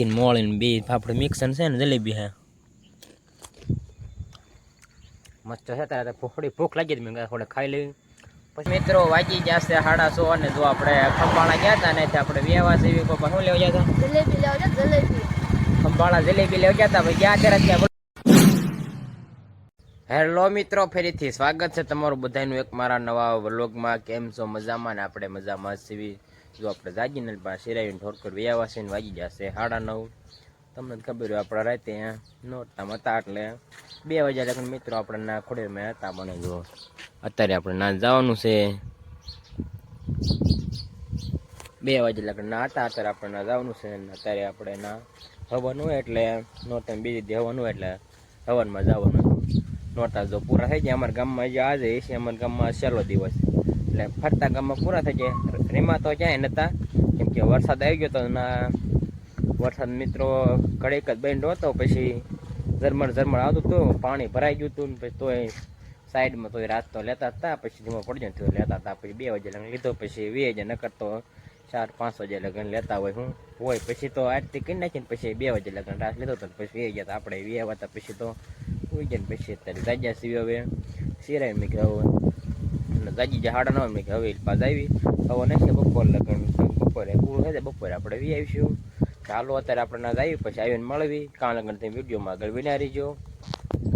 તીખી મોળીને બે આપણે મિક્સન છે ને જલેબી હે મસ્ત છે. ત્યારે થોડી ભૂખ લાગી હતી, મેં થોડે ખાઈ લેવી. પછી મિત્રો વાગી જશે 1:30 અને જો આપણે ખંભાળા ગયા હતા ને આપણે વ્યવહાર જેવી કોઈ શું લેવા ગયા હતા? જલેબી લેવા ગયા. જલેબી ખંભાળા જલેબી લેવા ગયા હતા. ભાઈ ક્યાં ત્યારે ત્યાં. હેલો મિત્રો, ફરીથી સ્વાગત છે તમારું બધાનું એક મારા નવા વ્લોગમાં. કેમ છો? મજામાં ને? આપણે મજામાં છીએ. જો આપણે જાગીને સિરાવીને ઠોરકર વ્યવહાર ને વાગી જશે 9:30. તમને ખબર હોય આપણે રાતે નોટતામાં હતા એટલે 2 વાગ્યા લગન મિત્રો આપણે ના ખોડેરમાં હતા. બને જો અત્યારે આપણે ના જવાનું છે 2 વાગ્યા લગન ના હતા. અત્યારે આપણે ના જવાનું છે. અત્યારે આપણે ના હવાનું હોય એટલે નોરતા બીજી દી હવાનું હોય એટલે હવનમાં જવાનું. નોરતા જો પૂરા થઈ જાય અમારા ગામમાં આજે છે, અમારા ગામમાં છેલ્લો દિવસ એટલે ફરતા ગામમાં પૂરા થઈ જાય. રેમાં તો ક્યાંય નહોતા કેમ કે વરસાદ આવી ગયો તો ના વરસાદ મિત્રો કડેક જ બંધ હતો. પછી ઝરમર આવતું હતું, પાણી ભરાઈ ગયું હતું. પછી તોય સાઈડમાં તોય રાત તો લેતા હતા. પછી ધીમો પડી જાય લેતા હતા. પછી 2 વાગે લગન લીધો. પછી 2 વાગે ન કરતો 4-5 વાગે લગન લેતા હોય પછી તો આરતી કરી નાખીને પછી 2 વાગે લગન રાત લીધો હતો. પછી 2 ગયા આપણે 2 હતા. પછી તો ઉઈ જાય. પછી અત્યારે જાગ્યા સીવી હવે સિરાય મેં કે હવે જાગી જાય 9:30 મેં કે હવે પાસ આવી હવે નથી બપોર લગન. બપોરે પૂરું થઈ જાય બપોરે આપણે વી આવીશું. ચાલો અત્યારે આપણે ના આવી પછી આવીને મળવી કાં લગન તમે વિડીયોમાં આગળ વિનારી જો.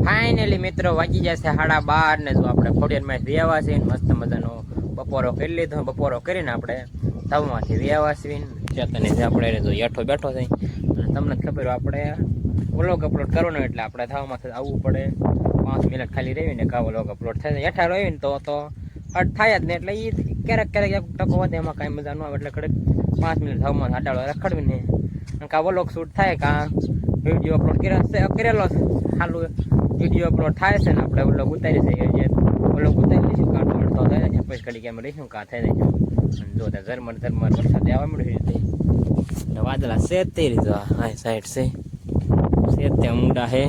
ફાઇનલી મિત્રો વાગી જશે 12:30 ને જો આપણે ખોડિયારમાં વ્યાવા છે મસ્ત મજાનો બપોરો કરી લીધો. બપોરો કરીને આપણે તવમાંથી વ્યાવા સીવીને ચેતને આપણે જો હેઠો બેઠો થઈ. અને તમને ખબર આપણે વ્લોગ અપલોડ કરવાનો એટલે આપણે થવામાંથી આવવું પડે. 5 મિનિટ ખાલી રહીને કાં વ્લોગ અપલોડ થાય. હેઠા રહીને તો અટ થાય જ ને એટલે એ ક્યારેક એક ટકો વધે એમાં કાંઈ મજા ન આવે. એટલે કડક 5 મિનિટ થવામાં આડાળો રખડવીને કાં વ્લોગ શૂટ થાય કાં વિડીયો અપલોડ કરેલો સારું વિડીયો અપલોડ થાય છે ને આપણે વ્લોગ ઉતારી શકીએ. વ્લોગ ઉતારી લઈશું કાં તો થાય છે પછી કડી કેમ રહીશું કાં થઈ જાય. જો ઝરમર વરસાદ આવવા મળ્યું વાદળા છે તે રીતે હા સાઈડ છે ત્યાં ઊંડા છે.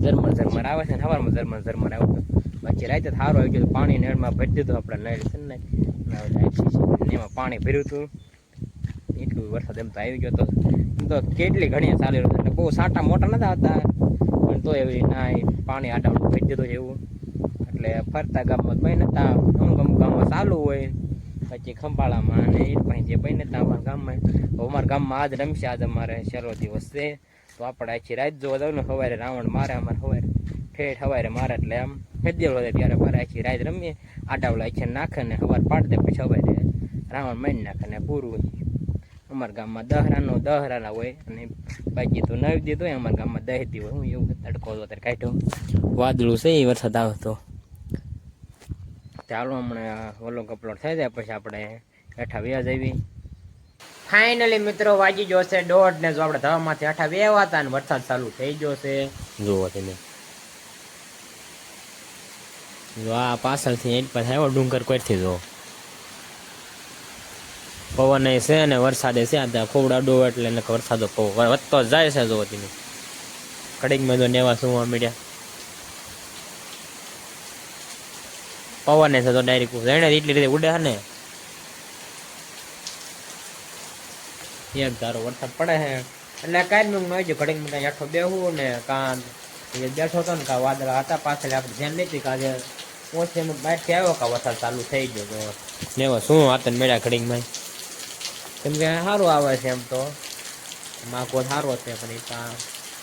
ઝરમર આવે છે ને સવારમાં ઝરમર આવતું. બાકી રાતે સારું આવી ગયું. પાણી નેળમાં ભરી દીધું આપણે નળ છે ને એમાં પાણી ભર્યું હતું. એટલું વરસાદ એમ તો આવી ગયો તો કેટલી ઘણી ચાલી રહ્યું એટલે બહુ સાટા મોટા નતા આવતા પણ તો એવી ના પાણી આડાવડું ભરી દીધું એવું. એટલે ફરતા ગામમાં બઈ નતા અમુક ગામમાં ચાલુ હોય. પછી ખંભાળામાં અને એ પાસે જે બઈ નતા અમારા ગામમાં આજ રમશે. આજ અમારે છેલ્લો દિવસ છે તો આપણે આખી રાત જોવા જવું ને. સવારે રાવણ મારે અમારે સવારે ઠેઠ સવારે મારે એટલે આમ ફેદેલો હોય ત્યારે મારે આખી રાત રમીએ. આડાવડા આખી નાખે ને સવાર પાડી દે પછી સવારે રાવણ મારી નાખે ને પૂરું. અમારા ગામમાં દહરાના હોય અને બાકી તો નવી દીધો હોય. અમારા ગામમાં દહેતી હોય. હું એવું તડકો અત્યારે કાઢ્યો વાદળું છે એ વરસાદ આવે તો ચાલો હમણાં વ્લોગ અપલોડ થઈ જાય પછી આપણે હેઠા વ્યાજ આવી. ફાઇનલી મિત્રો વાગી ગયો છે 1:30 ને જો આપણે ધવામાંથી હેઠા વ્યાવા હતા અને વરસાદ ચાલુ થઈ ગયો છે. જુઓ તમે જો આ પાછળથી એક પાસે આવ્યો ડુંગર કોઈથી જો પવન છે ને વરસાદે છે. ત્યાં ખોવડા ડો એટલે વરસાદો વધતો જાય છે. જો તમે કડીકમાં જો નેવા સુવા મીડિયા પવન છે તો ડાયરેક્ટ એને એટલી રીતે ઉડે ને એક ધારો વરસાદ પડે છે એટલે કાંઈ નું ન ગયો. કડીકમાં હેઠો બેહવું ને કાં બેઠો હતો ને કાં વાદળા હતા પાછળ આપણે ધ્યાન નથી કાજે ઓછી એમ બહારથી આવ્યો કાં વરસાદ ચાલુ થઈ ગયો તો નેવા શું હાથ મેળ્યા કડીકમાં કેમ કે સારું આવે છે. એમ તો માકો સારો છે પણ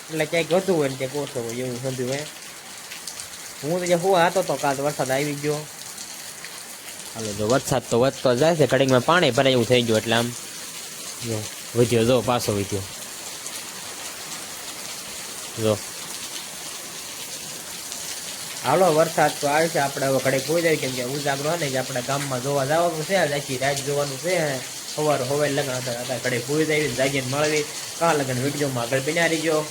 એટલે ક્યાંક હતું હોય ને ક્યાંક ઓછો હોય એવું સમજ્યું હોય. હું તો જે હોવા હતો તો કાલ વરસાદ આવી ગયો. હાલો જો વરસાદ તો વધતો જાય છે. કડીકમાં પાણી ભરાય એવું થઈ ગયું એટલે આમ જો વધ્યો જો પાછો વધ્યો જો. હાલો વરસાદ તો આવશે. આપણે હવે કડીક હોઈ જાય કેમ કે ઉજાગરો ને જે આપણે ગામમાં જોવા જવાનું છે. આખી રાત જોવાનું છે. સવારે લગન હતા કડે ભૂઈ જાય જાગીને મળવી કાં લગન વિડીયોમાં આગળ બિનારી ગયો.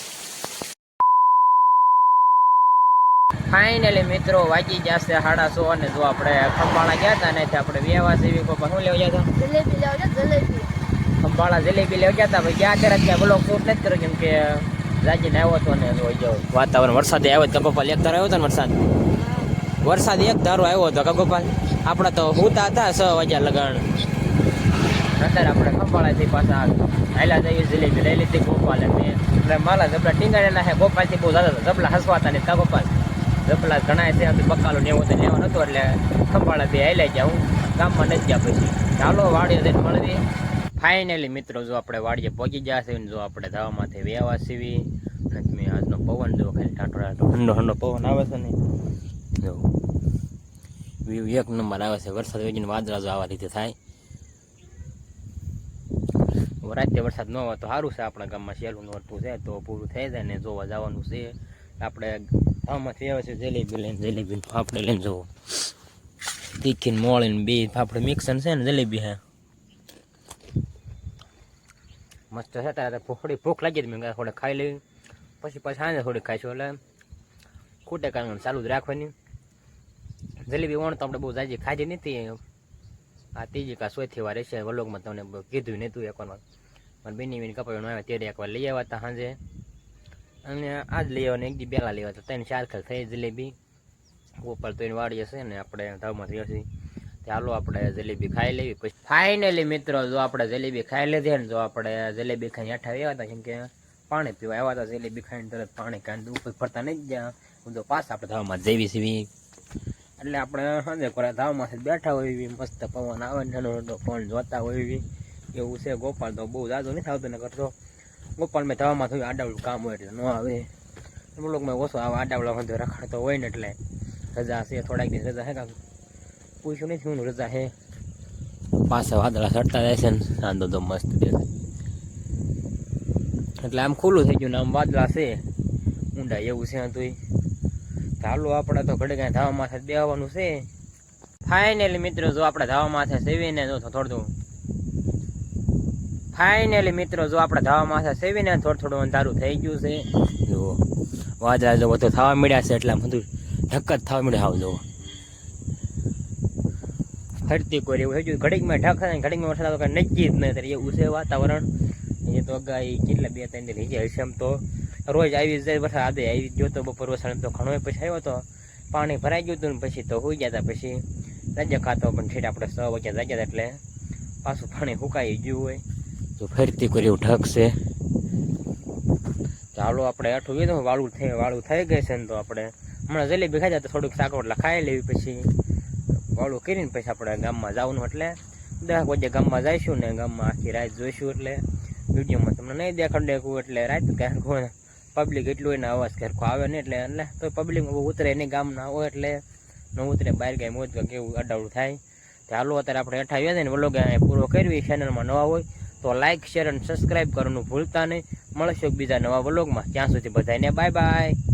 ફાઇનલી મિત્રો વાગી જશે 9:30 અને જો આપણે ખંભાળા ગયા હતા ને આપણે વ્યવહાર જેવી કોઈ શું લેવા ગયા હતા? જલેબી લેવા ગયા. જલેબી ખંભાળા જલેબી લેવા ગયા હતા. ભાઈ ક્યાં કરે ત્યાં બ્લોગ શૂટ નથી કર્યો કેમ કે જાગીને આવ્યો હતો ને જોઈ જાવ વાતાવરણ વરસાદ આવ્યો હતો. ગોપાલ એક ધારો આવ્યો હતો ને વરસાદ એક ધારો આવ્યો હતો ગોપાલ. આપણે તો હુતા હતા 6 વાગ્યા લગન. અત્યારે આપણે ખંભાળાથી પાછા હાલા જઈએ જલેબી લઈ લીધી ગોપાલ મેં એટલે માલા જબલા ટીંગાડેલા છે ગોપાલથી બહુ દાદા જબલા હસવાતા ને કા ગોપાલ જબલા ઘણા છે આથી બકાલો ને એવો તો લેવાનો હતો એટલે ખંભાળા બે હાલ્યા ગયા હું ગામમાં નથી ગયા પછી ચાલો વાડીએ જઈને મળી ફાઇનલી મિત્રો જો આપણે વાડીએ પહોંચી ગયા છે જો આપણે ધાવામાંથી વેવા સીવી અને તમે આજનો પવન જો ખાલી ટાટો ઠંડો ઠંડો પવન આવે છે ને જો વ્યૂ એક નંબર આવે છે વરસાદ વેજીને વાદળા જો આવા રીતે થાય રાતે વરસાદ ન હોય તો સારું છે આપણા ગામમાં સહેલું નોરતું છે તો પૂરું થઈ જાય ને જોવા જવાનું છે આપણે ધામમાંથી આવે છે જલેબી ફાફડે લઈને જોવો તીખીને મોળીને બે ફાફડે મિક્સન છે ને જલેબી હે મસ્ત છે તારે થોડી ભૂખ લાગી મેં થોડે ખાઈ લેવી પછી સાંજે થોડી ખાઈશું એટલે ખૂટે કારણ ચાલુ જ રાખવાની જલેબી વણ તો આપણે બહુ જાજી ખાધી નથી આ ત્રીજી કા ચોથી વાર છે વલોગમાં તમને કીધું નહોતું એકવાર મારે બેની કપાયું આવ્યા ત્યારે એકવાર લઈ આવ્યા હતા સાંજે અને આજ લઈ આવવાને એક દી પહેલાં લેવા હતા 3-4 ખાલ થઈ જલેબી ગોપાલ તો એની વાડીએ છે ને આપણે ધાવમાં થયો છીએ ચાલો આપણે જલેબી ખાઈ લેવી પછી ફાઇનલી મિત્રો જો આપણે જલેબી ખાઈ લીધી ને જો આપણે જલેબી ખાઈ હેઠા આવ્યા હતા કેમ કે પાણી પીવા આવ્યા હતા જલેબી ખાઈને તરત પાણી ખાઈને ઉપર ફરતા નહીં ગયા બધો પાસ આપણે ધાવમાં જઈ સીવી એટલે આપણે સાંજે કોરા ધાવમાંથી બેઠા હોય મસ્ત પવન આવે નાનો નાનો ફોન જોતા હોય એવું છે ગોપાલ તો બહુ જાજો નથી આવતો ને કરતો ગોપાલ મેં ધાવમાં થયું આડાવડું કામ હોય એટલે ન આવે એમ લોકોમાં ઓછો આવે આડાવડા વાંધો રખડતો હોય ને એટલે રજા છે થોડાક દિવસ રજા હે કાંક પૂછ્યું નથી હું રજા હે પાછા વાદળા ચડતા જાય છે ને સાંધો તો મસ્ત દેખાય એટલે આમ ખુલ્લું થઈ ગયું ને આમ વાદળા છે ઊંડા એવું છે તોય ચાલો આપણે તો ઘડી કાંઈ ધાવા માથે બેવાનું છે ફાઇનલી મિત્રો જો આપણે ધાવા માથે સેવીને જો થોડું ફાઇનલી મિત્રો જો આપણે ધાવા માથે સેવીને થોડું અંધારું થઈ ગયું છે જો વાદળા જો બધું થવા મળ્યા છે એટલે બધું ઢક્ક જ થવા મળ્યા આવ જો ફરતી કોઈ એવું થઈ ગયું ઘડીકમાં ઢક થાય ઘડીકમાં વરસાદ તો નક્કી જ નહીં એવું છે વાતાવરણ એ તો ગાય કેટલા 2-3 દિન થઈ જાય છે એમ તો રોજ આવી જાય વરસાદ આદે આવી ગયો તો બપોર વરસાદ તો ઘણો પછી આવ્યો તો પાણી ભરાઈ ગયું હતું ને પછી તો હોઈ ગયા હતા પછી રાજા ખાતો પણ ઠેઠ આપણે 6 વાગ્યા જાગ્યા હતા એટલે પાછું પાણી સુકાઈ ગયું હોય તો ફરતી કરી એવું ઢકશે ચાલો આપણે આઠું કીધું વાળું થઈ ગઈ છે ને તો આપણે હમણાં જલેબી ખાઈ જાય તો થોડુંક સાકરોટલા ખાઈ લેવી પછી વાળું કરીને પછી આપણે ગામમાં જવાનું એટલે 10 વાગે ગામમાં જઈશું ને ગામમાં આખી રાત જોઈશું એટલે વિડીયોમાં તમને નહીં દેખાડ દેખું એટલે રાત ક્યાંક પબ્લિક એટલું એના અવાજ ક્યાંક આવે ને એટલે તો પબ્લિક ઉતરે નહીં ગામના હોય એટલે ન ઉતરે બહાર ગાય મોજ કેવું અડાવડું થાય ચાલો અત્યારે આપણે અઠાવીએ ને વ્લોગ પૂરો કરવી ચેનલમાં નવા હોય તો લાઇક શેર અને સબસ્ક્રાઈબ કરવાનું ભૂલતા નહીં મળશું બીજા નવા વ્લોગમાં ત્યાં સુધી બધાને બાય બાય.